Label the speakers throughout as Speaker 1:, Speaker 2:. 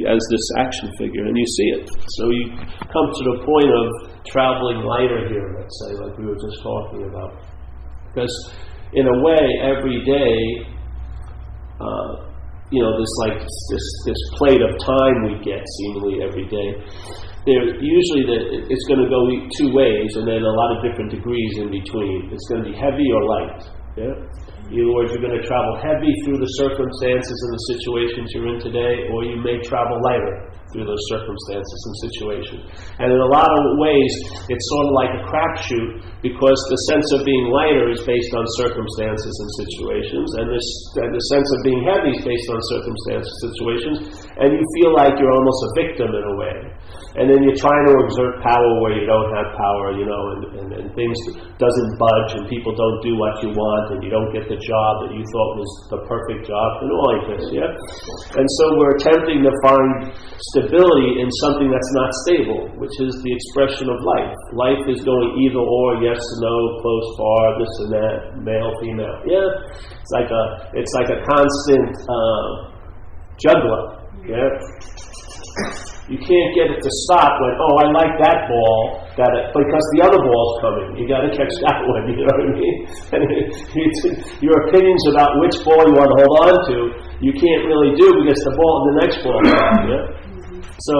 Speaker 1: as this action figure, and you see it. So you come to the point of traveling lighter here, let's say, like we were just talking about. Because in a way, every day, there's like this plate of time we get seemingly every day. It's going to go two ways, and then a lot of different degrees in between. It's going to be heavy or light. Yeah? In other words, you're going to travel heavy through the circumstances and the situations you're in today, or you may travel lighter through those circumstances and situations. And in a lot of ways, it's sort of like a crapshoot, because the sense of being lighter is based on circumstances and situations, and the sense of being heavy is based on circumstances and situations, and you feel like you're almost a victim in a way. And then you're trying to exert power where you don't have power, and things doesn't budge, and people don't do what you want, and you don't get the job that you thought was the perfect job, and all like this, yeah? And so we're attempting to find stability in something that's not stable, which is the expression of life. Life is going either or, yes and no, close, far, this and that, male, female, yeah? It's like a constant juggler, yeah? You can't get it to stop when, I like that ball, because the other ball's coming. You got to catch that one, you know what I mean? And your opinions about which ball you want to hold on to, you can't really do, because the next ball is coming, yeah? So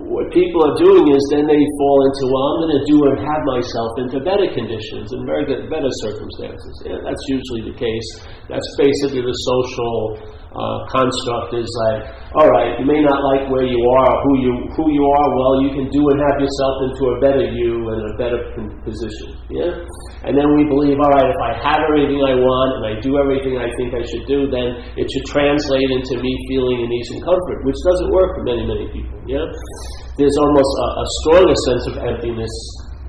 Speaker 1: what people are doing is then they fall into, I'm going to do and have myself into better conditions and better circumstances. Yeah, that's usually the case. That's basically the social construct, is like, all right, you may not like where you are, who you are. Well, you can do and have yourself into a better you and a better position. Yeah, and then we believe, all right, if I have everything I want and I do everything I think I should do, then it should translate into me feeling an ease and comfort, which doesn't work for many people. Yeah, there's almost a stronger sense of emptiness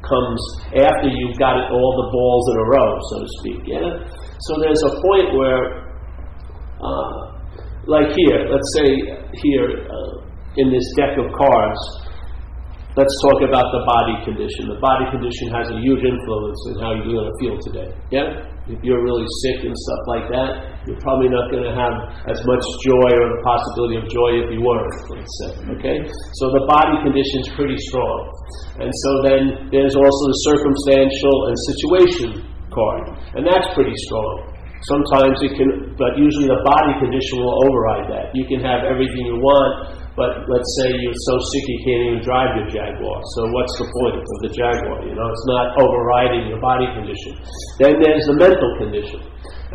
Speaker 1: comes after you've got all the balls in a row, so to speak. Yeah, so there's a point where. Like here, let's say here in this deck of cards, let's talk about the body condition. The body condition has a huge influence in how you're going to feel today. Yeah? If you're really sick and stuff like that, you're probably not going to have as much joy or the possibility of joy if you weren't, let's say. Okay? So the body condition is pretty strong. And so then there's also the circumstantial and situation card. And that's pretty strong. Sometimes it can, but usually the body condition will override that. You can have everything you want, but let's say you're so sick you can't even drive your Jaguar. So what's the point of the Jaguar? It's not overriding your body condition. Then there's the mental condition.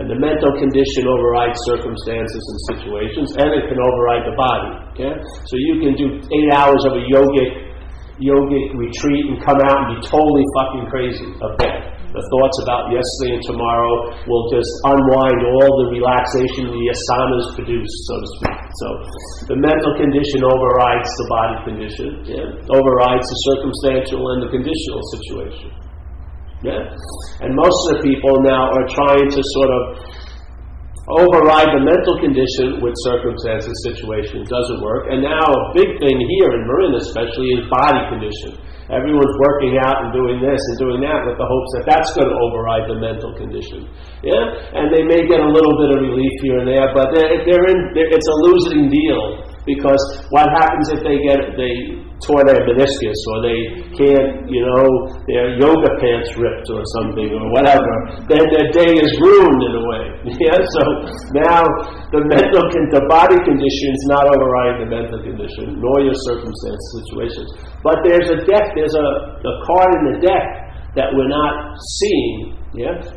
Speaker 1: And the mental condition overrides circumstances and situations, and it can override the body. Okay? So you can do 8 hours of a yogic retreat and come out and be totally fucking crazy of death. The thoughts about yesterday and tomorrow will just unwind all the relaxation the asanas produce, so to speak. So the mental condition overrides the body condition, overrides the circumstantial and the conditional situation. Yeah? And most of the people now are trying to sort of override the mental condition with circumstances, situation. It doesn't work. And now a big thing here in Marin especially is body condition. Everyone's working out and doing this and doing that with the hopes that that's going to override the mental condition. Yeah? And they may get a little bit of relief here and there, but it's a losing deal, because what happens if they tore their meniscus, or they can't, their yoga pants ripped or something, or whatever, then their day is ruined in a way. Yeah? So now the body condition is not overriding the mental condition, nor your circumstances, situations. But there's a card in the deck that we're not seeing,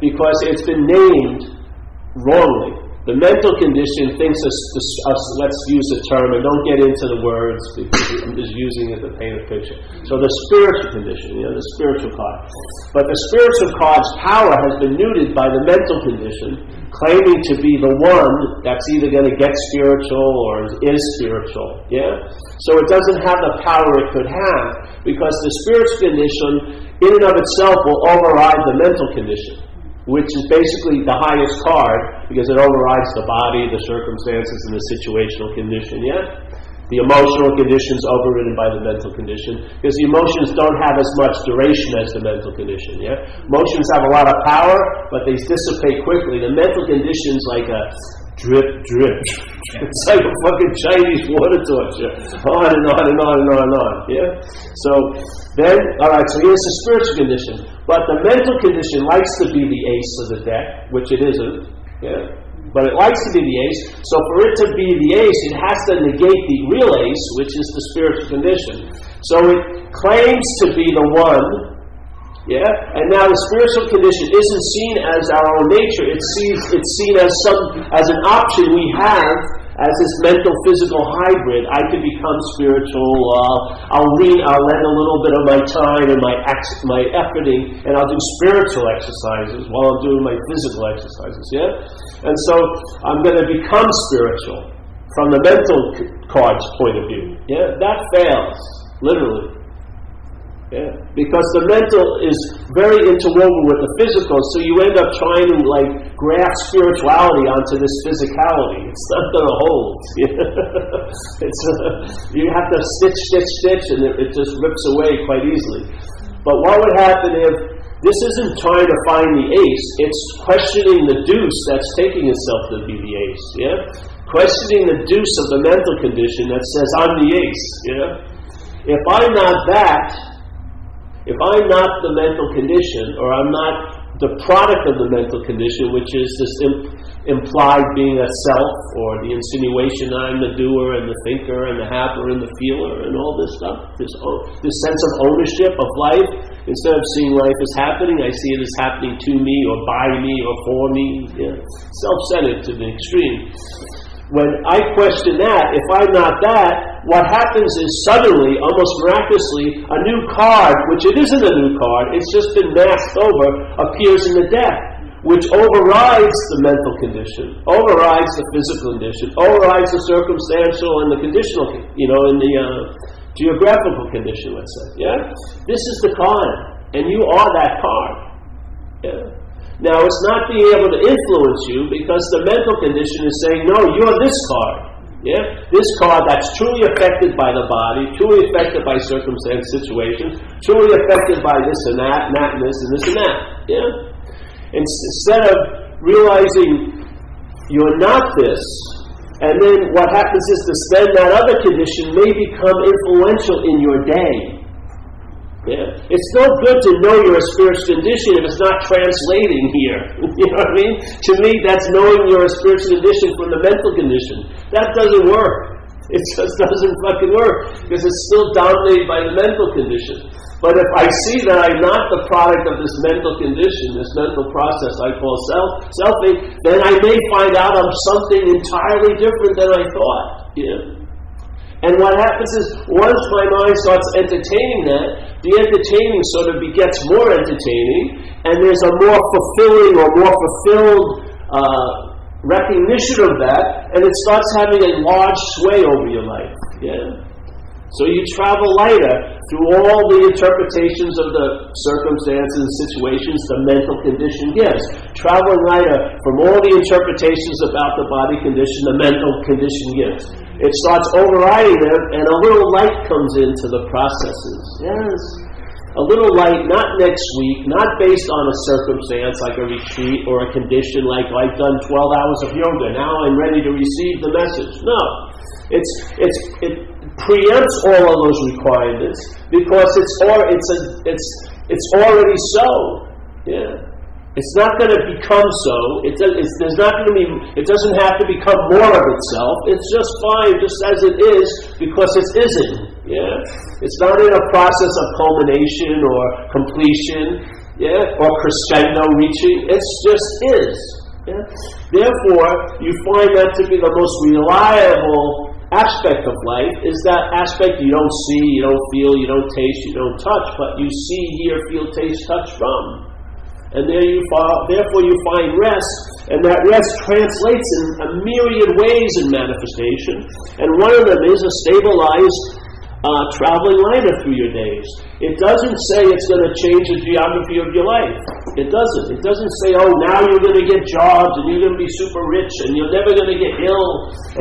Speaker 1: because it's been named wrongly. The mental condition thinks let's use the term, and don't get into the words, because I'm just using it to paint a picture. So the spiritual condition, the spiritual card. But the spiritual card's power has been neutered by the mental condition, claiming to be the one that's either going to get spiritual or is spiritual. Yeah? So it doesn't have the power it could have, because the spiritual condition in and of itself will override the mental condition, which is basically the highest card, because it overrides the body, the circumstances, and the situational condition. Yeah? The emotional condition is overridden by the mental condition, because the emotions don't have as much duration as the mental condition. Yeah? Emotions have a lot of power, but they dissipate quickly. The mental condition is like drip, drip. It's like a fucking Chinese water torture. On and on and on and on and on. Yeah? So then, alright, so here's the spiritual condition. But the mental condition likes to be the ace of the deck, which it isn't. Yeah? But it likes to be the ace. So for it to be the ace, it has to negate the real ace, which is the spiritual condition. So it claims to be the one. Yeah, and now the spiritual condition isn't seen as our own nature. It's seen as an option we have as this mental physical hybrid. I can become spiritual. I'll lend a little bit of my time and my efforting, and I'll do spiritual exercises while I'm doing my physical exercises. Yeah, and so I'm going to become spiritual from the mental card's point of view. Yeah, that fails literally. Yeah, because the mental is very interwoven with the physical, so you end up trying to graft spirituality onto this physicality. It's not going to hold. You have to stitch, and it just rips away quite easily. But what would happen if this isn't trying to find the ace? It's questioning the deuce that's taking itself to be the ace. Yeah, questioning the deuce of the mental condition that says I'm the ace. Yeah, if I'm not that. If I'm not the mental condition, or I'm not the product of the mental condition, which is this implied being a self, or the insinuation I'm the doer and the thinker and the haver and the feeler and all this stuff, this sense of ownership of life, instead of seeing life as happening, I see it as happening to me or by me or for me. Yeah. Self-centered to the extreme. When I question that, if I'm not that, what happens is suddenly, almost miraculously, a new card, which it isn't a new card, it's just been masked over, appears in the deck, which overrides the mental condition, overrides the physical condition, overrides the circumstantial and the conditional, in the geographical condition, let's say. Yeah? This is the card, and you are that card. Yeah? Now, it's not being able to influence you because the mental condition is saying, no, you're this card. Yeah? This card that's truly affected by the body, truly affected by circumstance, situations, truly affected by this and that and this and this and that. Yeah? Instead of realizing you're not this, and then what happens is then that other condition may become influential in your day. Yeah. It's no good to know you're a spiritual condition if it's not translating here. You know what I mean? To me, that's knowing you're a spiritual condition from the mental condition. That doesn't work. It just doesn't fucking work because it's still dominated by the mental condition. But if I see that I'm not the product of this mental condition, this mental process I call selfing, then I may find out I'm something entirely different than I thought. Yeah. And what happens is, once my mind starts entertaining that, the entertaining sort of begets more entertaining, and there's a more fulfilling or more fulfilled recognition of that, and it starts having a large sway over your life. Yeah? So you travel lighter through all the interpretations of the circumstances and situations the mental condition gives. Traveling lighter from all the interpretations about the body condition the mental condition gives. It starts overriding them, and a little light comes into the processes. Yes. A little light, not next week, not based on a circumstance like a retreat or a condition like I've done 12 hours of yoga, now I'm ready to receive the message. No. It preempts all of those requirements because it's already so. Yeah. It's not going to become so. It doesn't have to become more of itself. It's just fine, just as it is, because it isn't. Yeah, it's not in a process of culmination or completion. Yeah, or crescendo reaching. It just is. Yeah? Therefore, you find that to be the most reliable aspect of life. Is that aspect you don't see, you don't feel, you don't taste, you don't touch, but you see, hear, feel, taste, touch from. And therefore you find rest, and that rest translates in a myriad ways in manifestation. And one of them is a stabilized traveling lighter through your days. It doesn't say it's going to change the geography of your life. It doesn't. It doesn't say, oh, now you're going to get jobs, and you're going to be super rich, and you're never going to get ill,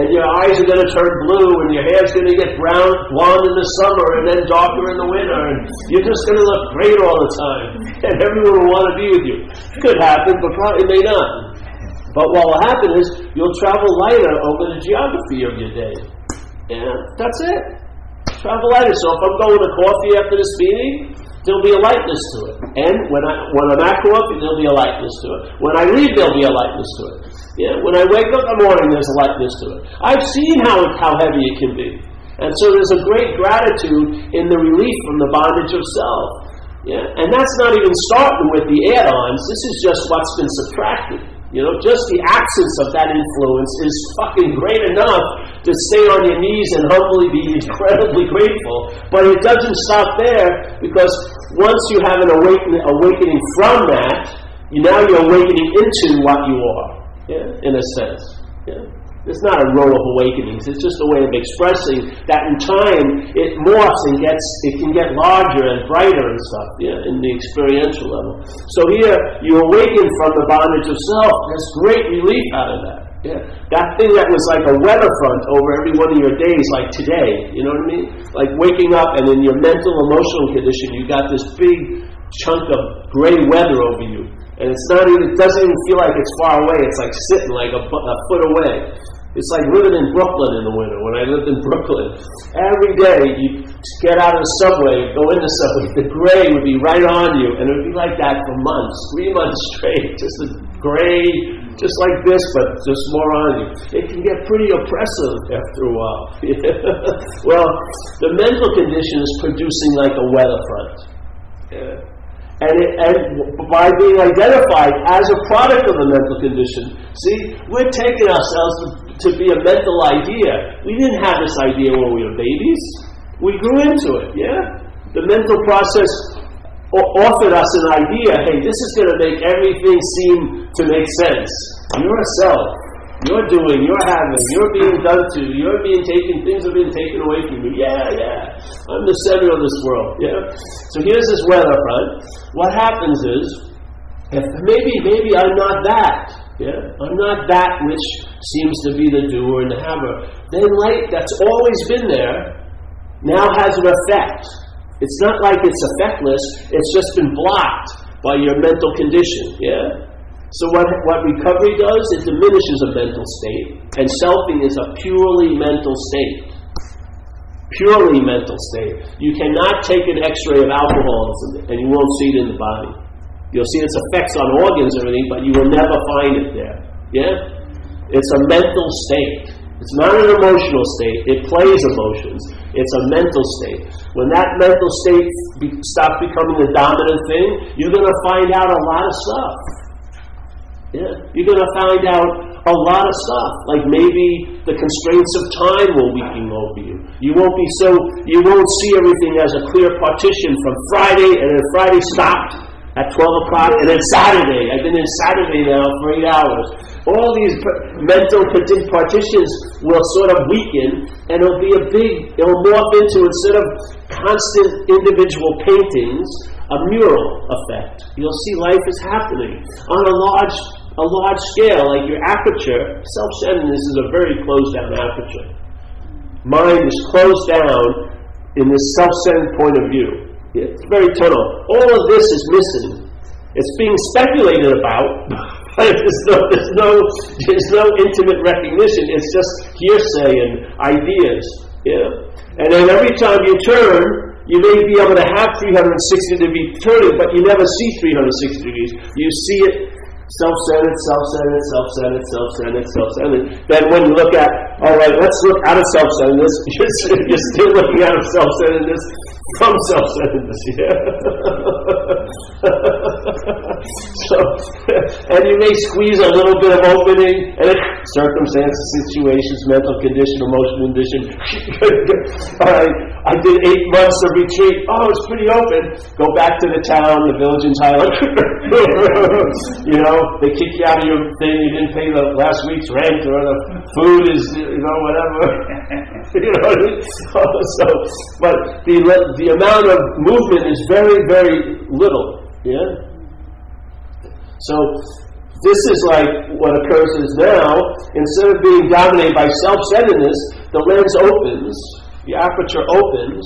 Speaker 1: and your eyes are going to turn blue, and your hair's going to get blonde in the summer, and then darker in the winter, and you're just going to look great all the time, and everyone will want to be with you. It could happen, but probably it may not. But what will happen is you'll travel lighter over the geography of your day. Yeah, that's it. Travel lighter. So if I'm going to coffee after this meeting, there'll be a lightness to it. And when I'm at coffee, there'll be a lightness to it. When I leave, there'll be a lightness to it. Yeah, when I wake up in the morning, there's a lightness to it. I've seen how heavy it can be. And so there's a great gratitude in the relief from the bondage of self. Yeah? And that's not even starting with the add-ons. This is just what's been subtracted. Just the absence of that influence is fucking great enough to stay on your knees and humbly be incredibly grateful. But it doesn't stop there, because once you have an awakening from that, now you're awakening into what you are, in a sense. Yeah? It's not a row of awakenings. It's just a way of expressing that in time it morphs and it can get larger and brighter and stuff, in the experiential level. So here, you awaken from the bondage of self. There's great relief out of that. Yeah. That thing that was like a weather front over every one of your days, like today, you know what I mean? Like waking up and in your mental, emotional condition, you got this big chunk of gray weather over you. And it doesn't even feel like it's far away. It's like sitting like a foot away. It's like living in Brooklyn in the winter. When I lived in Brooklyn, every day you get out of the subway, go in the subway, the gray would be right on you, and it would be like that for months, 3 months straight, just a gray, just like this, but just more on you. It can get pretty oppressive after a while. Well, the mental condition is producing like a weather front. Yeah. And by being identified as a product of a mental condition, see, we're taking ourselves to be a mental idea. We didn't have this idea when we were babies. We grew into it, The mental process offered us an idea, hey, this is going to make everything seem to make sense. You're a self. You're doing, you're having, you're being done to, you're being taken, things have been taken away from you. Yeah. I'm the center of this world, So here's this weather front. What happens is, if maybe I'm not that, I'm not that which seems to be the doer and the haver. Then light that's always been there now has an effect. It's not like it's effectless, it's just been blocked by your mental condition, So what recovery does, it diminishes a mental state, and selfing is a purely mental state. Purely mental state. You cannot take an x-ray of alcoholism and you won't see it in the body. You'll see its effects on organs and everything, but you will never find it there. It's a mental state. It's not an emotional state. It plays emotions. It's a mental state. When that mental state stops becoming the dominant thing, you're going to find out a lot of stuff. You're going to find out a lot of stuff. Like maybe the constraints of time will weaken over you. You won't see everything as a clear partition from Friday, and then Friday stopped at 12 o'clock, and then Saturday. I've been in Saturday now for 8 hours. All these mental partitions will sort of weaken, and it'll morph into, instead of constant individual paintings, a mural effect. You'll see life is happening on a large scale, like your aperture. Self-centeredness is a very closed-down aperture. Mind is closed down in this self-centered point of view. It's very tunnel. All of this is missing. It's being speculated about, but there's no intimate recognition. It's just hearsay and ideas. And then every time you turn, you may be able to have 360 degree turning, but you never see 360 degrees. You see it self-centered. Then when you look at, all right, let's look out of self-centeredness, you're still looking out of self-centeredness from self-centeredness. And you may squeeze a little bit of opening, and circumstances, situations, mental condition, emotional condition. All right, I did 8 months of retreat. Oh, it's pretty open. Go back to the town, the village in Thailand. They kick you out of your thing. You didn't pay the last week's rent, or the food is, whatever. But the amount of movement is very, very little. So this is like what occurs is now, instead of being dominated by self-centeredness, the lens opens, the aperture opens,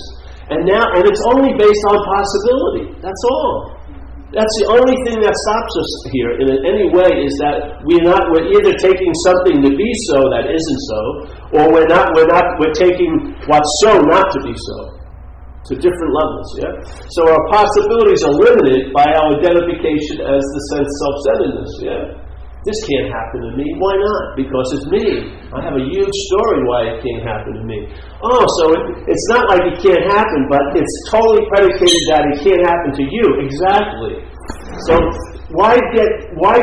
Speaker 1: and it's only based on possibility. That's all. That's the only thing that stops us here in any way, is that we're either taking something to be so that isn't so, or we're taking what's so not to be so, to different levels, yeah? So our possibilities are limited by our identification as the sense self-centeredness, yeah? This can't happen to me. Why not? Because it's me. I have a huge story why it can't happen to me. Oh, so it's not like it can't happen, but it's totally predicated that it can't happen to you. Exactly. So why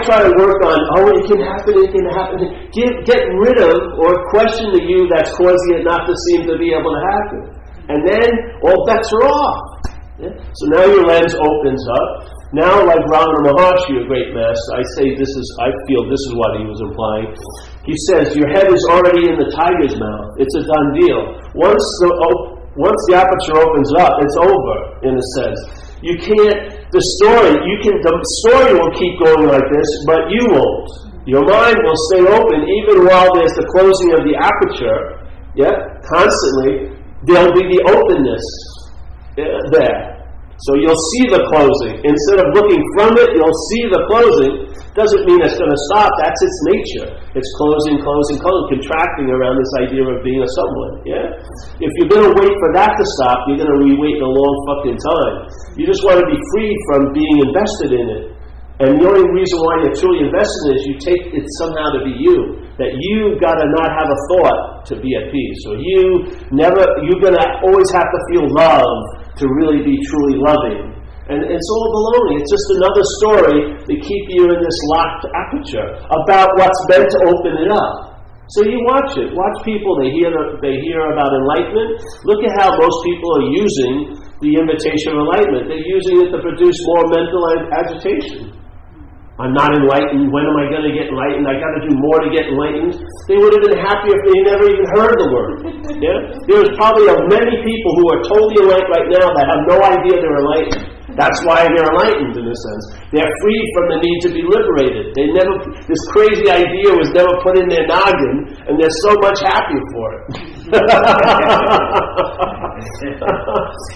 Speaker 1: try to work on, it can happen, it can happen. Get rid of or question the you that's causing it not to seem to be able to happen. And then all bets are off. Yeah? So now your lens opens up. Now, like Ramana Maharshi, a great master, I feel this is what he was implying. He says, your head is already in the tiger's mouth. It's a done deal. Once the aperture opens up, it's over, in a sense. The story will keep going like this, but you won't. Your mind will stay open even while there's the closing of the aperture. Yeah, constantly, there'll be the openness there. So you'll see the closing. Instead of looking from it, you'll see the closing. Doesn't mean it's going to stop. That's its nature. It's closing, contracting around this idea of being a someone. Yeah? If you're going to wait for that to stop, you're going to wait a long fucking time. You just want to be free from being invested in it. And the only reason why you're truly invested in it is you take it somehow to be you. That you got to not have a thought to be at peace. Or you're going to always have to feel love to really be truly loving. And it's all baloney. It's just another story to keep you in this locked aperture about what's meant to open it up. So you watch it. Watch people. They hear about enlightenment. Look at how most people are using the invitation of enlightenment. They're using it to produce more mental agitation. I'm not enlightened. When am I going to get enlightened? I got to do more to get enlightened. They would have been happier if they never even heard the word. Yeah? There's probably many people who are totally enlightened right now that have no idea they're enlightened. That's why they're enlightened, in a sense. They're free from the need to be liberated. This crazy idea was never put in their noggin, and they're so much happier for it.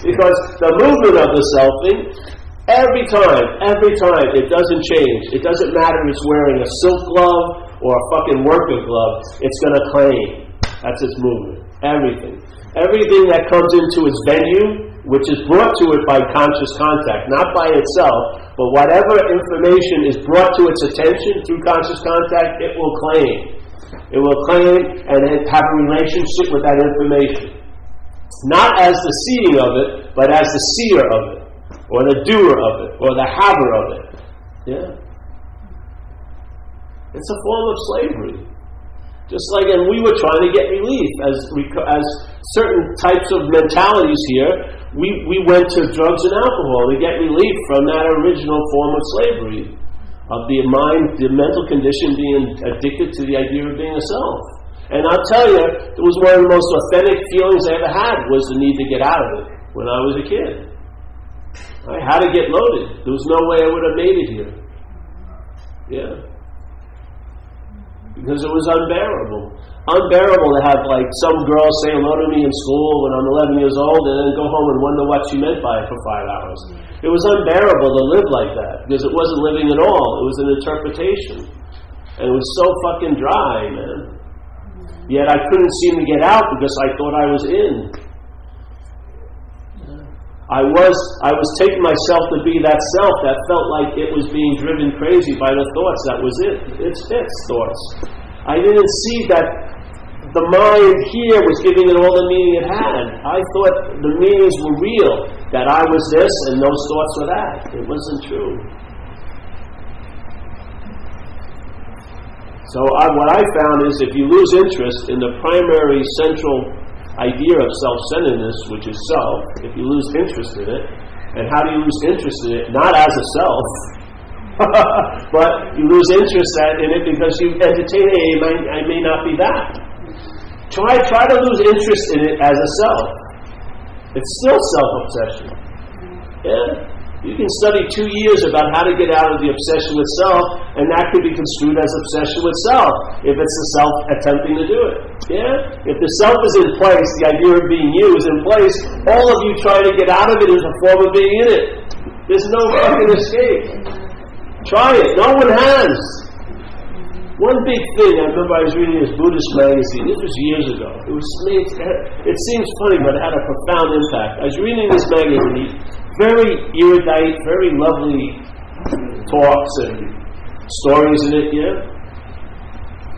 Speaker 1: Because the movement of the selfing, every time, it doesn't change. It doesn't matter if it's wearing a silk glove or a fucking worker glove, it's going to claim. That's its movement. Everything that comes into its venue, which is brought to it by conscious contact, not by itself, but whatever information is brought to its attention through conscious contact, it will claim. It will claim and have a relationship with that information. Not as the seeing of it, but as the seer of it, or the doer of it, or the haver of it. Yeah? It's a form of slavery. Just like, and we were trying to get relief as certain types of mentalities here. We went to drugs and alcohol to get relief from that original form of slavery, of the mind, the mental condition being addicted to the idea of being a self. And I'll tell you, it was one of the most authentic feelings I ever had, was the need to get out of it when I was a kid. I had to get loaded. There was no way I would have made it here. Yeah. Because it was unbearable. Unbearable to have some girl say hello to me in school when I'm 11 years old and then go home and wonder what she meant by it for 5 hours. It was unbearable to live like that because it wasn't living at all. It was an interpretation. And it was so fucking dry, man. Yet I couldn't seem to get out because I thought I was in. I was taking myself to be that self that felt like it was being driven crazy by the thoughts. That was it. It's thoughts. I didn't see that the mind here was giving it all the meaning it had. I thought the meanings were real, that I was this and those thoughts were that. It wasn't true. So what I found is if you lose interest in the primary central idea of self-centeredness, which is self, if you lose interest in it, and how do you lose interest in it? Not as a self, but you lose interest in it because you entertain, I may not be that. Try to lose interest in it as a self. It's still self-obsession. Yeah? You can study 2 years about how to get out of the obsession with self, and that could be construed as obsession with self, if it's the self attempting to do it. Yeah? If the self is in place, the idea of being you is in place, all of you trying to get out of it is a form of being in it. There's no fucking escape. Try it. No one has. One big thing, I remember I was reading this Buddhist magazine. This was years ago. It seems funny, but it had a profound impact. I was reading this magazine, very erudite, very lovely talks and stories in it, yeah?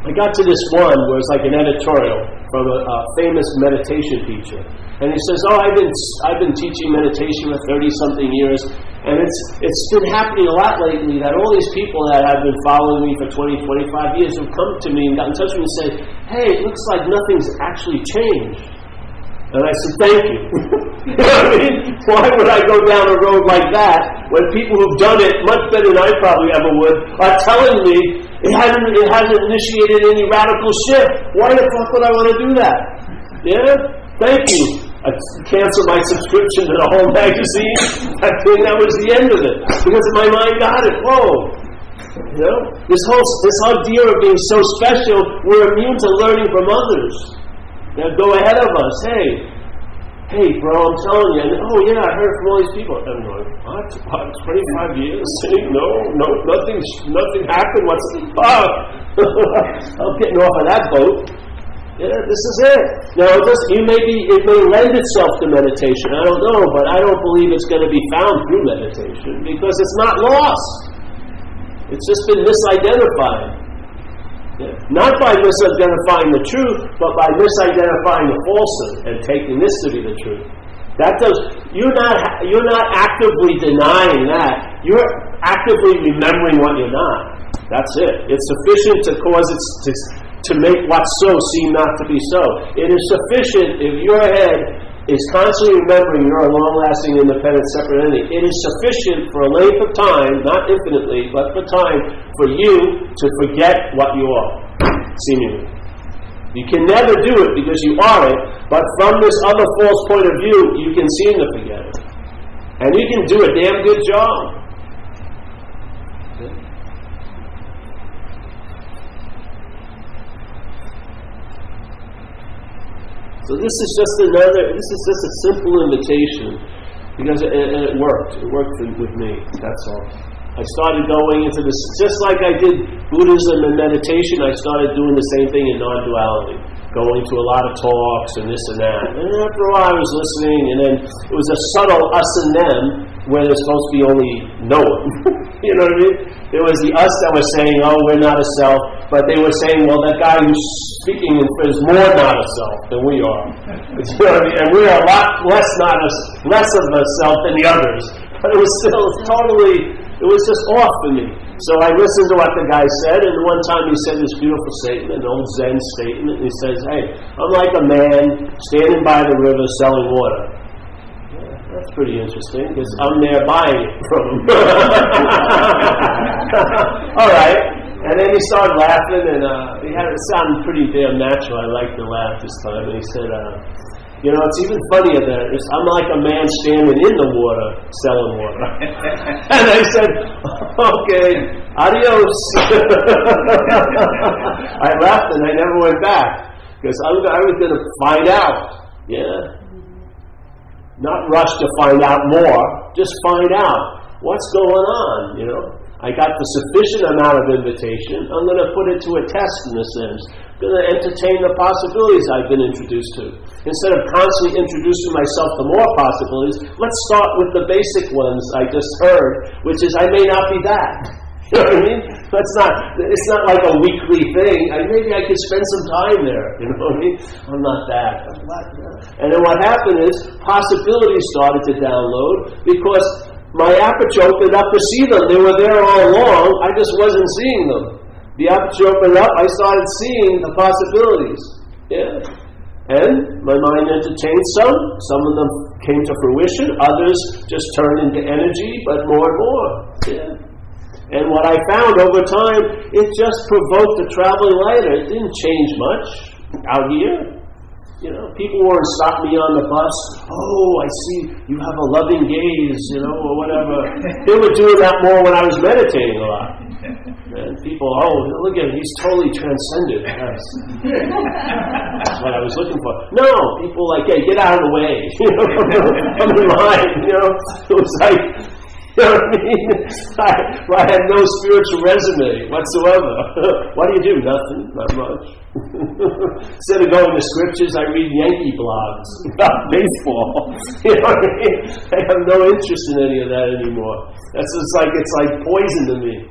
Speaker 1: I got to this one where it's like an editorial from a famous meditation teacher. And he says, I've been teaching meditation for 30-something years, and it's been happening a lot lately that all these people that have been following me for 20, 25 years have come to me and got in touch with me and say, hey, it looks like nothing's actually changed. And I said, thank you. You know what I mean? Why would I go down a road like that when people who've done it much better than I probably ever would are telling me it hasn't initiated any radical shift? Why the fuck would I want to do that? Yeah? Thank you. I canceled my subscription to the whole magazine. I think that was the end of it. Because my mind got it. Whoa. You know? This whole idea of being so special, we're immune to learning from others. They'll go ahead of us. Hey, bro, I'm telling you. And, oh, yeah, I heard from all these people. I'm going, what? 25 years? No, nothing happened. What's the fuck? I'm getting off of that boat. Yeah, this is it. Now, it may lend itself to meditation. I don't know, but I don't believe it's going to be found through meditation because it's not lost. It's just been misidentified. Yeah. Not by misidentifying the truth, but by misidentifying the falsehood and taking this to be the truth. You're not actively denying that. You're actively remembering what you're not. That's it. It's sufficient to cause to make what's so seem not to be so. It is sufficient if your head is constantly remembering you're a long-lasting, independent, separate entity. It is sufficient for a length of time, not infinitely, but for time, for you to forget what you are, seemingly. You can never do it because you are it, but from this other false point of view, you can seem to forget it. And you can do a damn good job. So this is just a simple invitation because it worked. It worked with me. That's all. I started going into this, just like I did Buddhism and meditation, I started doing the same thing in non-duality. Going to a lot of talks and this and that. And after a while I was listening, and then it was a subtle us and them where there's supposed to be only no one. You know what I mean? There was the us that was saying, oh, we're not a self, but they were saying, well, that guy who's speaking is more not a self than we are. You know what I mean? And we are a lot less of a self than the others. But it was still it was just off for me. So I listened to what the guy said, and one time he said this beautiful statement, an old Zen statement. He says, hey, I'm like a man standing by the river selling water. That's pretty interesting, because I'm there buying it from him. All right. And then he started laughing, and he had it sound pretty damn natural. I liked the laugh this time. And he said, it's even funnier that I'm like a man standing in the water selling water. And I said, okay, adios. I left, and I never went back, because I was going to find out. Yeah. Not rush to find out more, just find out what's going on, I got the sufficient amount of invitation. I'm going to put it to a test in a sense. I'm going to entertain the possibilities I've been introduced to. Instead of constantly introducing myself to more possibilities, let's start with the basic ones I just heard, which is I may not be that. You know what I mean? It's not like a weekly thing. Maybe I could spend some time there. You know what I mean? I'm not that. And then what happened is possibilities started to download because my aperture opened up to see them. They were there all along. I just wasn't seeing them. The aperture opened up. I started seeing the possibilities. Yeah. And my mind entertained some. Some of them came to fruition. Others just turned into energy, but more and more. Yeah. And what I found over time, it just provoked a traveling lighter. It didn't change much out here. People weren't stopping me on the bus. Oh, I see you have a loving gaze, or whatever. They were doing that more when I was meditating a lot. And people, look at him, he's totally transcendent. Yes. That's what I was looking for. No, people like, hey, get out of the way. I'm in line, It was like, You know what I mean? I have no spiritual resume whatsoever. What do? Nothing. Not much. Instead of going to scriptures, I read Yankee blogs about baseball. You know what I mean? I have no interest in any of that anymore. It's like poison to me.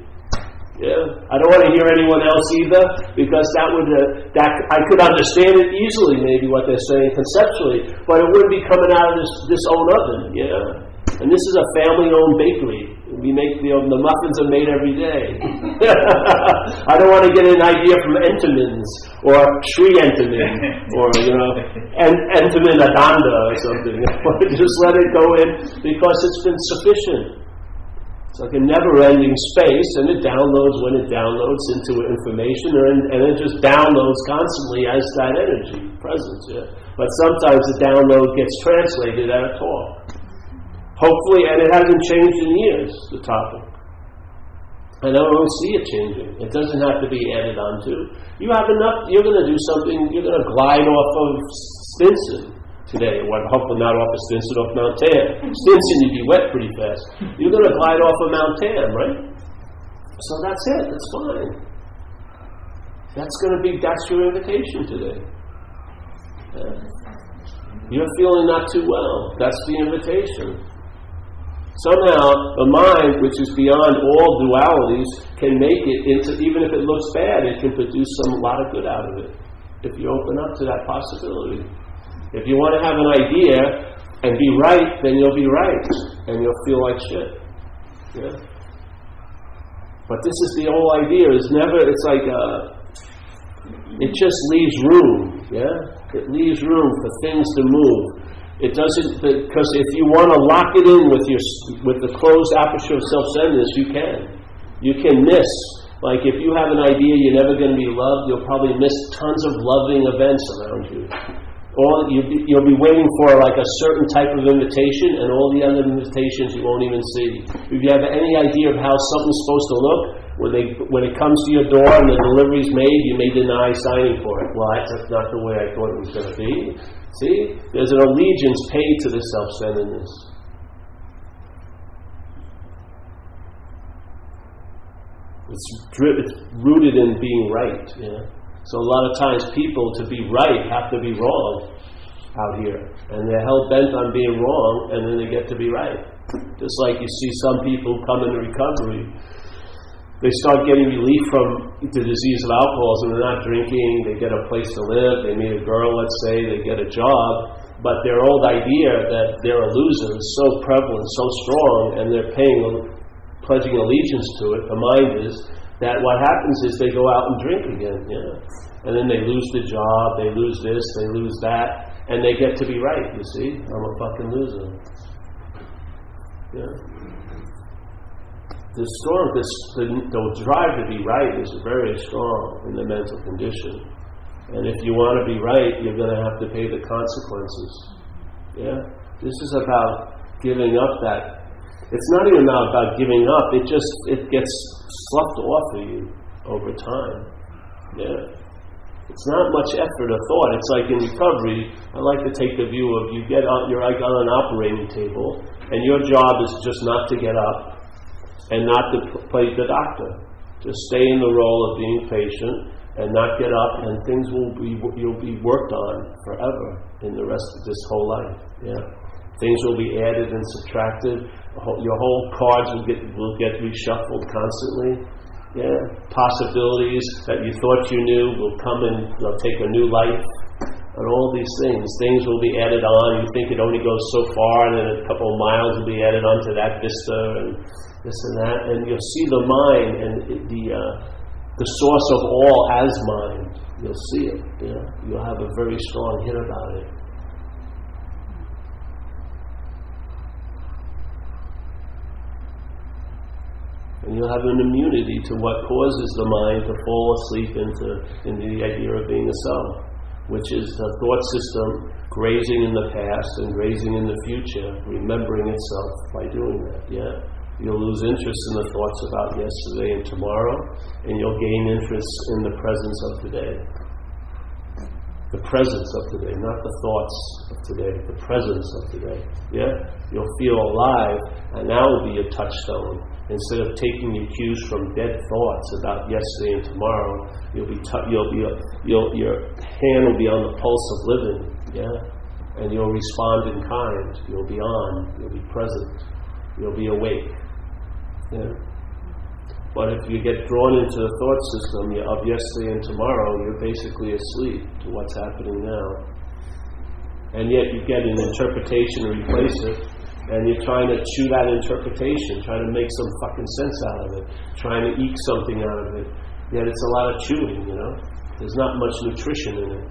Speaker 1: Yeah, I don't want to hear anyone else either, because that I could understand it easily, maybe what they're saying conceptually, but it wouldn't be coming out of this own oven. Yeah. And this is a family-owned bakery. We make the muffins are made every day. I don't want to get an idea from Entenmann's or Sri Entenmann or Entenmann Adanda or something. Just let it go in, because it's been sufficient. It's like a never-ending space, and it downloads when it downloads into information, and it just downloads constantly as that energy presence. Yeah. But sometimes the download gets translated at a talk. Hopefully, and it hasn't changed in years, the topic. And I don't see it changing. It doesn't have to be added onto. You have enough, you're going to do something, you're going to glide off of Stinson today. Well, hopefully not off of Stinson, off Mount Tam. Stinson, you'd be wet pretty fast. You're going to glide off of Mount Tam, right? So that's it, that's fine. That's your invitation today. Yeah. You're feeling not too well. That's the invitation. Somehow, the mind, which is beyond all dualities, can make it into, even if it looks bad, it can produce a lot of good out of it, if you open up to that possibility. If you want to have an idea and be right, then you'll be right, and you'll feel like shit. Yeah? But this is the whole idea. It just leaves room. Yeah? It leaves room for things to move. It doesn't, because if you want to lock it in with the closed aperture of self-centeredness, you can. You can miss. Like if you have an idea you're never going to be loved, you'll probably miss tons of loving events around you. Or you'll be waiting for like a certain type of invitation, and all the other invitations you won't even see. If you have any idea of how something's supposed to look, when it comes to your door and the delivery's made, you may deny signing for it. Well, that's not the way I thought it was going to be. See? There's an allegiance paid to the self-centeredness. It's rooted in being right. Yeah? So a lot of times people, to be right, have to be wrong out here. And they're hell-bent on being wrong, and then they get to be right. Just like you see some people come into recovery, they start getting relief from the disease of alcoholism. They're not drinking, they get a place to live, they meet a girl, let's say, they get a job, but their old idea that they're a loser is so prevalent, so strong, and they're pledging allegiance to it, the mind is, that what happens is they go out and drink again. Yeah? And then they lose the job, they lose this, they lose that, and they get to be right, you see? I'm a fucking loser. Yeah? The drive to be right is very strong in the mental condition. And if you want to be right, you're going to have to pay the consequences. Yeah? This is about giving up that. It's not even about giving up. It gets sloughed off of you over time. Yeah? It's not much effort or thought. It's like in recovery, I like to take the view of you're like on an operating table, and your job is just not to get up and not to play the doctor. Just stay in the role of being patient and not get up, and things you'll be worked on forever in the rest of this whole life. Yeah, things will be added and subtracted. Your whole cards will get reshuffled constantly. Yeah, possibilities that you thought you knew will come and they'll take a new life. And all these things will be added on. You think it only goes so far, and then a couple of miles will be added onto that vista, and this and that. And you'll see the mind and the source of all as mind. You'll see it. Yeah? You'll have a very strong hit about it. And you'll have an immunity to what causes the mind to fall asleep into the idea of being a self, which is the thought system grazing in the past and grazing in the future, remembering itself by doing that. Yeah, you'll lose interest in the thoughts about yesterday and tomorrow, and you'll gain interest in the presence of today. The presence of today, not the thoughts of today, the presence of today. Yeah? You'll feel alive, and that will be a touchstone. Instead of taking your cues from dead thoughts about yesterday and tomorrow, your hand will be on the pulse of living. Yeah? And you'll respond in kind. You'll be on. You'll be present. You'll be awake. Yeah? But if you get drawn into the thought system of yesterday and tomorrow, you're basically asleep to what's happening now. And yet you get an interpretation to replace it, and you're trying to chew that interpretation, trying to make some fucking sense out of it, trying to eke something out of it. Yet it's a lot of chewing, you know? There's not much nutrition in it.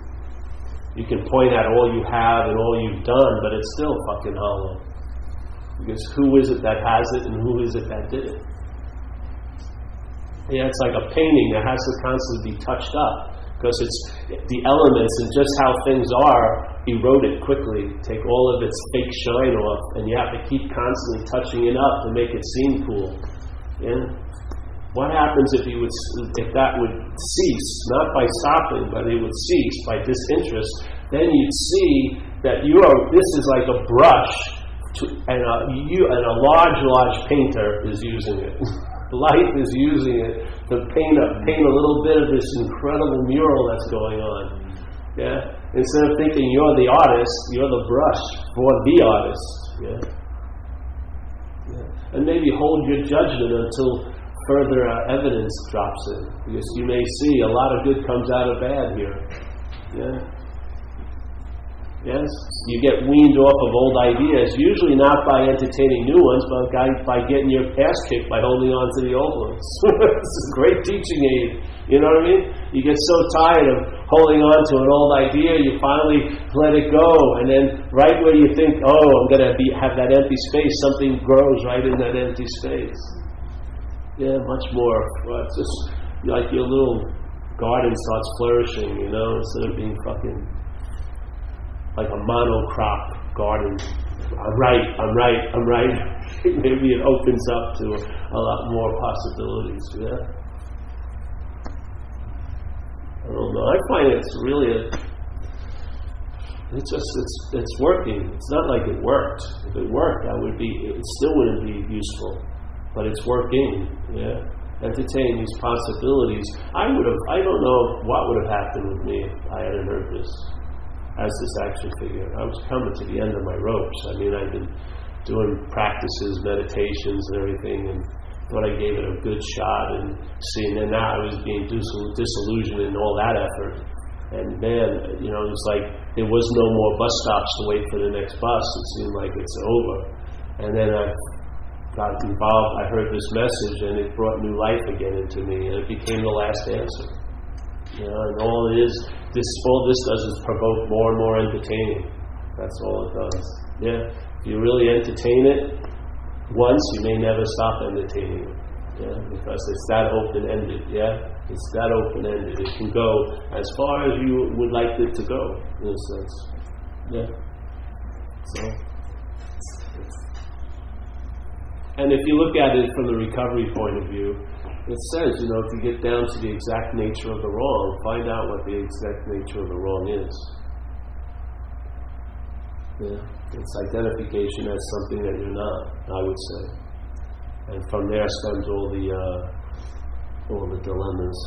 Speaker 1: You can point at all you have and all you've done, but it's still fucking hollow. Because who is it that has it and who is it that did it? Yeah, it's like a painting that has to constantly be touched up, because it's the elements and just how things are eroded quickly, take all of its fake shine off, and you have to keep constantly touching it up to make it seem cool. Yeah? What happens if that would cease, not by stopping, but it would cease by disinterest? Then you'd see that this is like a brush, and a large painter is using it. Life is using it to paint a little bit of this incredible mural that's going on. Yeah? Instead of thinking you're the artist, you're the brush for the artist. Yeah? Yeah. And maybe hold your judgment until further evidence drops in. Because you may see a lot of good comes out of bad here. Yeah? Yes? You get weaned off of old ideas, usually not by entertaining new ones, but by getting your ass kicked by holding on to the old ones. It's a great teaching aid. You know what I mean? You get so tired of holding on to an old idea, you finally let it go, and then right where you think, oh, I'm going to have that empty space, something grows right in that empty space. Yeah, much more. Well, it's just like your little garden starts flourishing, you know, instead of being fucking like a monocrop garden. I'm right. Maybe it opens up to a lot more possibilities. Yeah. I don't know. I find it's really it's working. It's not like it worked. If it worked, it still wouldn't be useful. But it's working. Yeah. Entertain these possibilities. I don't know what would have happened with me if I hadn't heard this. As this action figure, I was coming to the end of my ropes. I mean, I've been doing practices, meditations, and everything, and thought I gave it a good shot, and now I was being disillusioned in all that effort. And man, you know, it was like there was no more bus stops to wait for the next bus. It seemed like it's over. And then I got involved. I heard this message, and it brought new life again into me, and it became the last answer. You know, and all this does is provoke more and more entertaining. That's all it does. Yeah. If you really entertain it once, you may never stop entertaining it. Yeah. Because it's that open-ended. Yeah. It's that open-ended. It can go as far as you would like it to go, in a sense. Yeah. So. And if you look at it from the recovery point of view, it says, you know, if you get down to the exact nature of the wrong, find out what the exact nature of the wrong is. Yeah. It's identification as something that you're not, I would say. And from there stems all the dilemmas.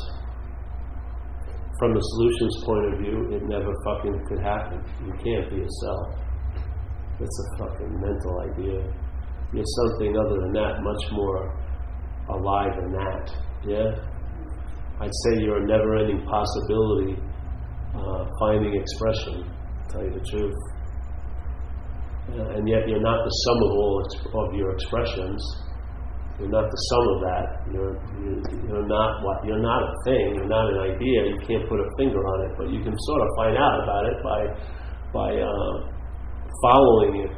Speaker 1: From the solutions point of view, it never fucking could happen. You can't be a self. It's a fucking mental idea. You're something other than that, much more alive than that. Yeah? I'd say you're a never-ending possibility finding expression, to tell you the truth. And yet you're not the sum of all of your expressions. You're not the sum of that. You're not a thing. You're not an idea. You can't put a finger on it, but you can sort of find out about it by following it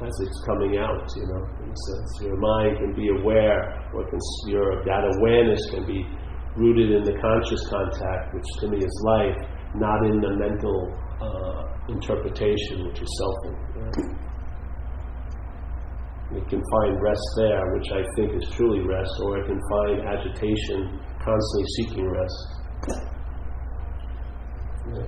Speaker 1: as it's coming out, you know, in a sense. Your mind can be aware, or that awareness can be rooted in the conscious contact, which to me is life, not in the mental interpretation, which is selfing. Yeah? It can find rest there, which I think is truly rest, or it can find agitation, constantly seeking rest. Yeah.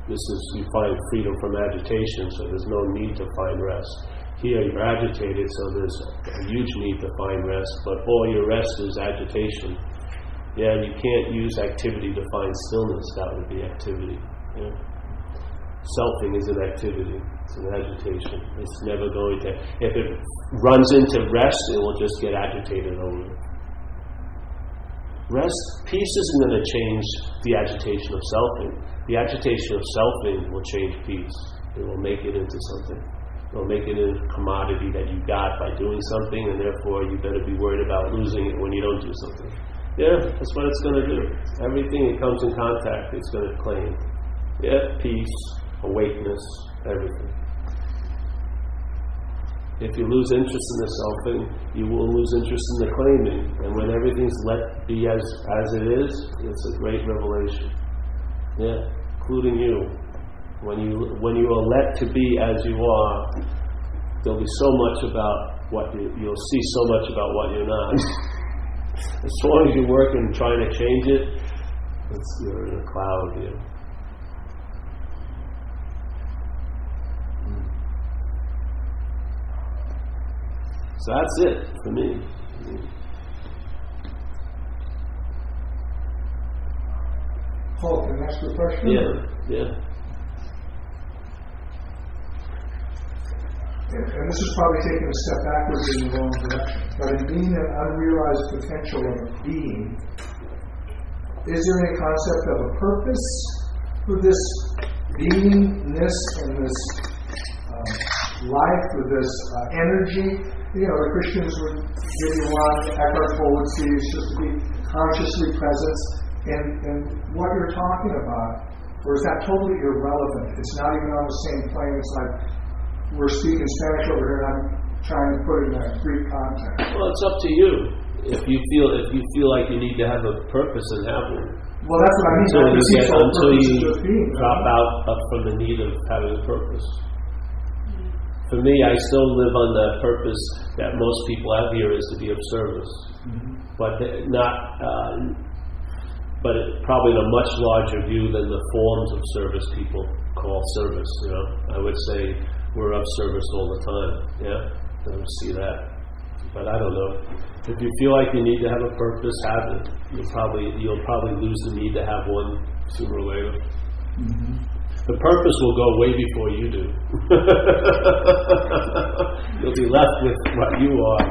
Speaker 1: you find freedom from agitation, so there's no need to find rest. Here you're agitated, so there's a huge need to find rest, but all your rest is agitation. Yeah, you can't use activity to find stillness. That would be activity. Yeah. Selfing is an activity. It's an agitation. It's never going to... If it runs into rest, it will just get agitated over it. Rest, peace isn't going to change the agitation of selfing. The agitation of selfing will change peace. It will make it into something. It will make it into a commodity that you got by doing something, and therefore you better be worried about losing it when you don't do something. Yeah, that's what it's going to do. Everything it comes in contact, it's going to claim. Yeah, peace, awakeness, everything. If you lose interest in the selfing, you will lose interest in the claiming. And when everything's let be as it is, it's a great revelation. Yeah, including you. When you are let to be as you are, there'll be so much about what you'll see so much about what you're not. As long as you're working trying to change it, you're in a cloud here. So that's it for me.
Speaker 2: Paul, can I ask you a question?
Speaker 1: Yeah.
Speaker 2: And this is probably taking a step backwards in the wrong direction. But in being an unrealized potential of a being, is there any concept of a purpose for this beingness and this life, or this energy? You know, the Christians would give you one, Eckhart Tolle would see it's just to be consciously present. And what you're talking about, or is that totally irrelevant? It's not even on the same plane. It's like we're speaking Spanish over here, and I'm trying to put it in a Greek context.
Speaker 1: Well, it's up to you. If you feel like you need to have a purpose and have one.
Speaker 2: Well, that's what I mean.
Speaker 1: Until you drop out from the need of having a purpose. For me, I still live on the purpose that most people have here is to be of service, but probably in a much larger view than the forms of service people call service. You know, I would say we're of service all the time. Yeah, I don't see that, but I don't know. If you feel like you need to have a purpose, have it. You'll probably lose the need to have one sooner or later. The purpose will go way before you do. You'll be left with what you are.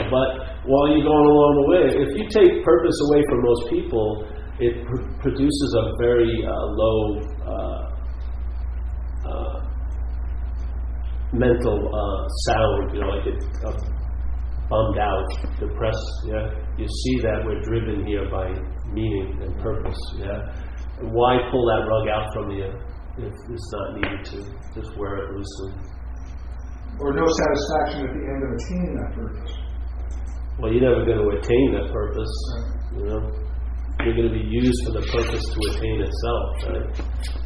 Speaker 1: But while you're going along the way, if you take purpose away from most people, it produces a very low mental sound. You know, like it's bummed out, depressed. Yeah, you see that we're driven here by meaning and purpose. Yeah. Why pull that rug out from you if it's not needed to? Just wear it loosely.
Speaker 2: Or no satisfaction at the end of attaining that purpose.
Speaker 1: Well, you're never going to attain that purpose. You know, you're going to be used for the purpose to attain itself. Right?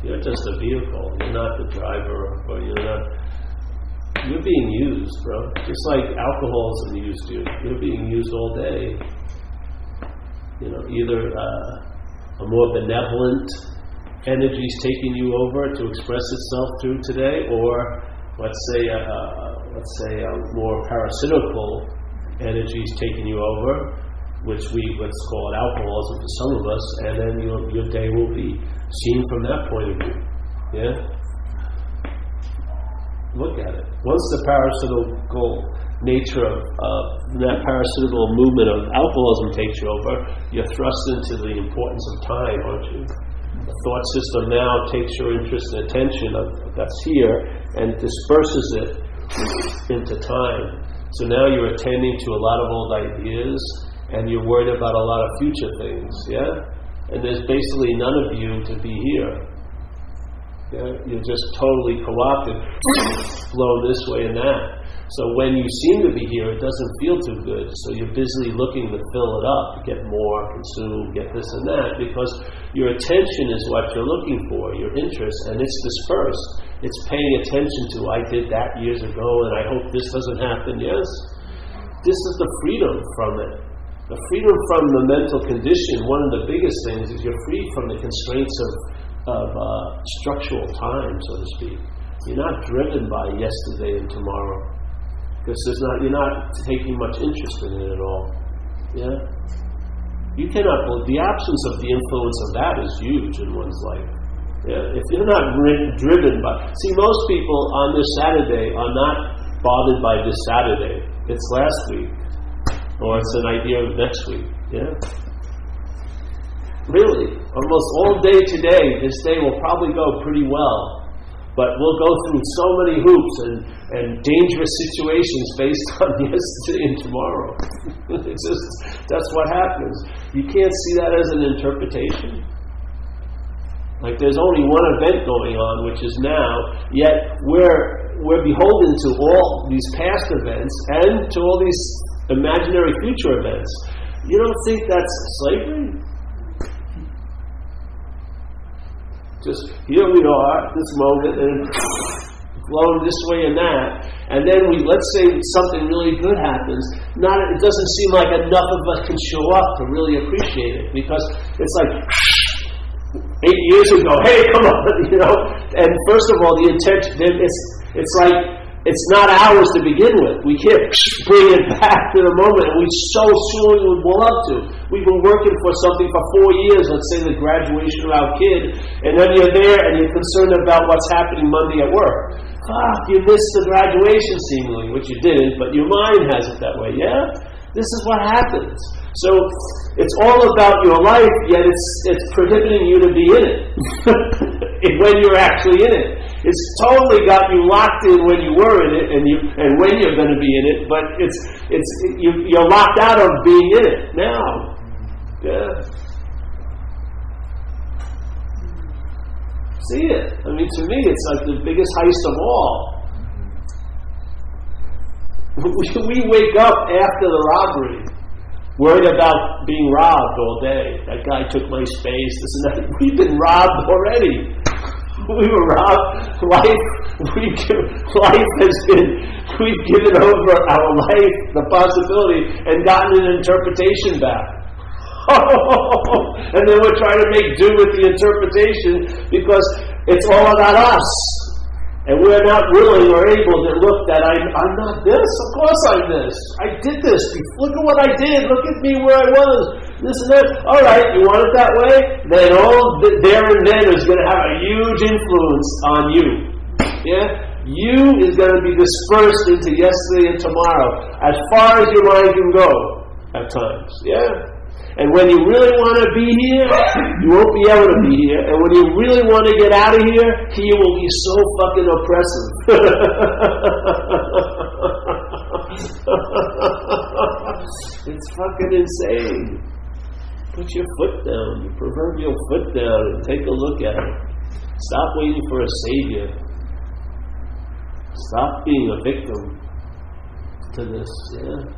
Speaker 1: You're just a vehicle. You're not the driver, or you're not. You're being used, bro. Just like alcoholism used you. You're being used all day. You know, either. A more benevolent energy is taking you over to express itself through today, or let's say a more parasitical energy is taking you over, which let's call it alcoholism for some of us, and then your day will be seen from that point of view. Yeah, look at it. Once the parasitical nature of that parasitical movement of alcoholism takes you over, you're thrust into the importance of time, aren't you? The thought system now takes your interest and attention that's here and disperses it into time. So now you're attending to a lot of old ideas and you're worried about a lot of future things, yeah? And there's basically none of you to be here. Yeah? You're just totally co-opted, flow this way and that. So when you seem to be here, it doesn't feel too good. So you're busily looking to fill it up, get more, consume, get this and that, because your attention is what you're looking for, your interest, and it's dispersed. It's paying attention to, I did that years ago, and I hope this doesn't happen. Yes? This is the freedom from it. The freedom from the mental condition, one of the biggest things is you're free from the constraints of structural time, so to speak. You're not driven by yesterday and tomorrow, because you're not taking much interest in it at all. Yeah, you cannot. The absence of the influence of that is huge in one's life. Yeah, if you're not driven by, most people on this Saturday are not bothered by this Saturday. It's last week, or it's an idea of next week. Yeah. Really, almost all day today, this day will probably go pretty well, but we'll go through so many hoops and dangerous situations based on yesterday and tomorrow. That's what happens. You can't see that as an interpretation. Like there's only one event going on, which is now, yet we're beholden to all these past events and to all these imaginary future events. You don't think that's slavery? Just here we are, this moment, and flowing this way and that, and then let's say something really good happens. It doesn't seem like enough of us can show up to really appreciate it, because it's like 8 years ago, hey, come on, And first of all, the intention, it's like it's not ours to begin with. We can't bring it back to the moment, and we so soon would love to. We've been working for something for 4 years, let's say the graduation of our kid, and then you're there and you're concerned about what's happening Monday at work. You missed the graduation seemingly, which you didn't, but your mind has it that way, yeah? This is what happens. So it's all about your life, yet it's prohibiting you to be in it when you're actually in it. It's totally got you locked in when you were in it, and when you're going to be in it. But you're locked out of being in it now. Yeah. See it? I mean, to me, it's like the biggest heist of all. We wake up after the robbery, worried about being robbed all day. That guy took my space. This and that. We've been robbed already. We were robbed. We've given over our life, the possibility, and gotten an interpretation back. And then we're trying to make do with the interpretation because it's all about us. And we're not willing or able to look that I'm not this. Of course I'm this. I did this. Look at what I did. Look at me where I was. This and that. All right, you want it that way? Then all there and then is going to have a huge influence on you. Yeah? You is going to be dispersed into yesterday and tomorrow as far as your mind can go at times. Yeah? And when you really want to be here, you won't be able to be here. And when you really want to get out of here, here will be so fucking oppressive. It's fucking insane. Put your foot down, your proverbial foot down, and take a look at it. Stop waiting for a savior. Stop being a victim to this, yeah?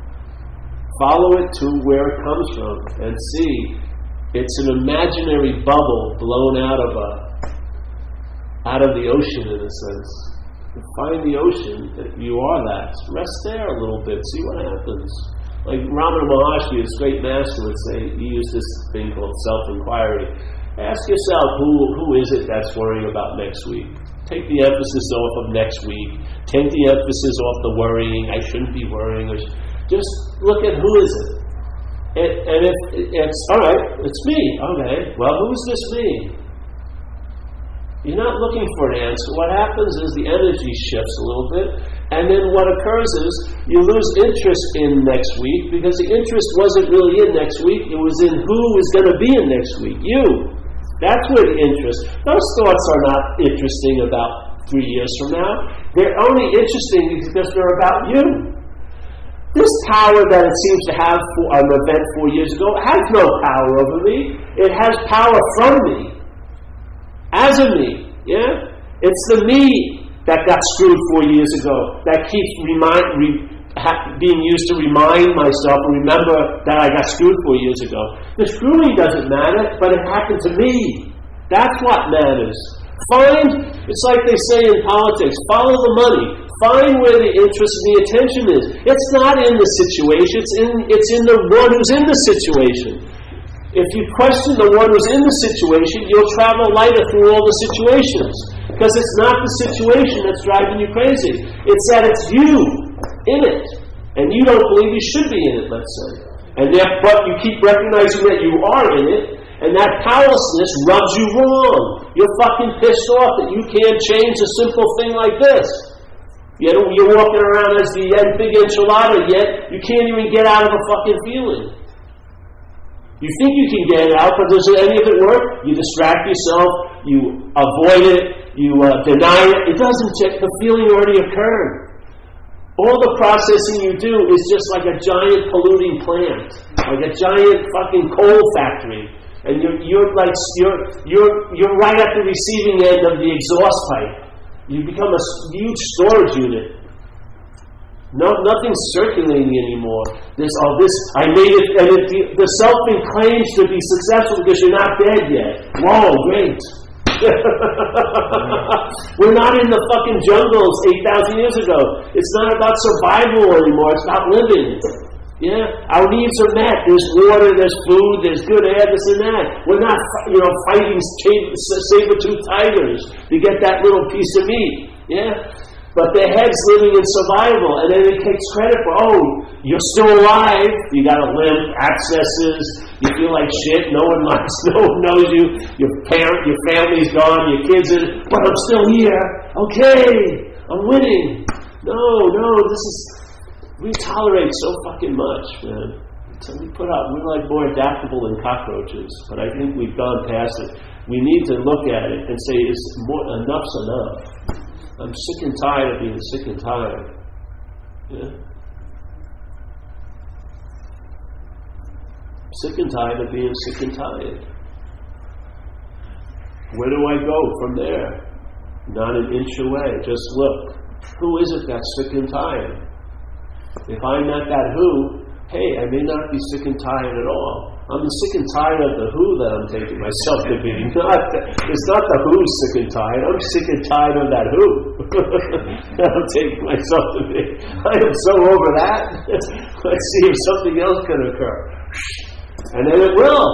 Speaker 1: Follow it to where it comes from and see it's an imaginary bubble blown out of the ocean in a sense. Find the ocean that you are that. Rest there a little bit, see what happens. Like Ramana Maharshi, his great master, would say, he used this thing called self-inquiry. Ask yourself, who is it that's worrying about next week? Take the emphasis off of next week. Take the emphasis off the worrying. I shouldn't be worrying. Just look at who is it. And if it's, all right, it's me. Okay, well, who's this me? You're not looking for an answer. What happens is the energy shifts a little bit, and then what occurs is you lose interest in next week because the interest wasn't really in next week. It was in who is going to be in next week. You. That's where the interest. Those thoughts are not interesting about 3 years from now. They're only interesting because they're about you. This power that it seems to have for an event 4 years ago has no power over me. It has power from me. As a me. Yeah? It's the me that got screwed 4 years ago that keeps being used to remind myself and remember that I got screwed 4 years ago. The screwing doesn't matter, but it happened to me. That's what matters. It's like they say in politics, follow the money. Find where the interest and the attention is. It's not in the situation, it's in the one who's in the situation. If you question the one who's in the situation, you'll travel lighter through all the situations. Because it's not the situation that's driving you crazy. It's that it's you in it. And you don't believe you should be in it, let's say. But you keep recognizing that you are in it, and that powerlessness rubs you wrong. You're fucking pissed off that you can't change a simple thing like this. You're walking around as the big enchilada, yet you can't even get out of a fucking feeling. You think you can get it out, but does any of it work? You distract yourself, you avoid it, you deny it. It doesn't check. The feeling already occurred. All the processing you do is just like a giant polluting plant, like a giant fucking coal factory, and you're right at the receiving end of the exhaust pipe. You become a huge storage unit. No, nothing's circulating anymore. I made it, and the self-thing claims to be successful because you're not dead yet. Whoa, great. We're not in the fucking jungles 8,000 years ago. It's not about survival anymore. It's about living. Yeah, our needs are met. There's water, there's food, there's good air, this and that. We're not, fighting saber-toothed tigers to get that little piece of meat. Yeah. But their head's living in survival, and then it takes credit for, you're still alive, you got a limp, abscesses, you feel like shit, no one knows you, your family's gone, your kids are, but I'm still here, okay, I'm winning. We tolerate so fucking much, man. So we're like more adaptable than cockroaches, but I think we've gone past it. We need to look at it and say, enough's enough. I'm sick and tired of being sick and tired. Yeah? Sick and tired of being sick and tired. Where do I go from there? Not an inch away. Just look. Who is it that's sick and tired? If I'm not that who, hey, I may not be sick and tired at all. I'm sick and tired of the who that I'm taking myself to be. It's not the who's sick and tired. I'm sick and tired of that who that I'm taking myself to be. I am so over that. Let's see if something else can occur. And then it will.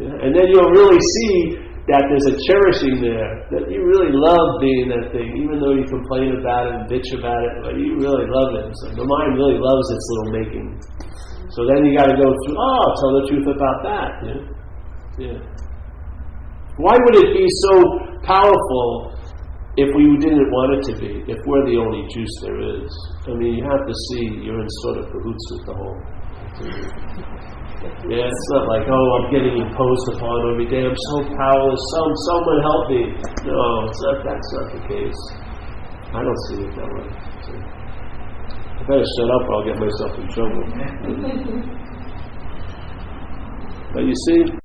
Speaker 1: Yeah? And then you'll really see that there's a cherishing there, that you really love being that thing, even though you complain about it and bitch about it, but you really love it. So the mind really loves its little making. So then you got to go through, tell the truth about that. Yeah. Why would it be so powerful if we didn't want it to be, if we're the only juice there is? I mean, you have to see you're in sort of cahoots with the whole. Yeah, it's not like, I'm getting imposed upon every day. I'm so powerless. Someone help me. No, that's not the case. I don't see it that way. So, I better shut up or I'll get myself in trouble. But you see,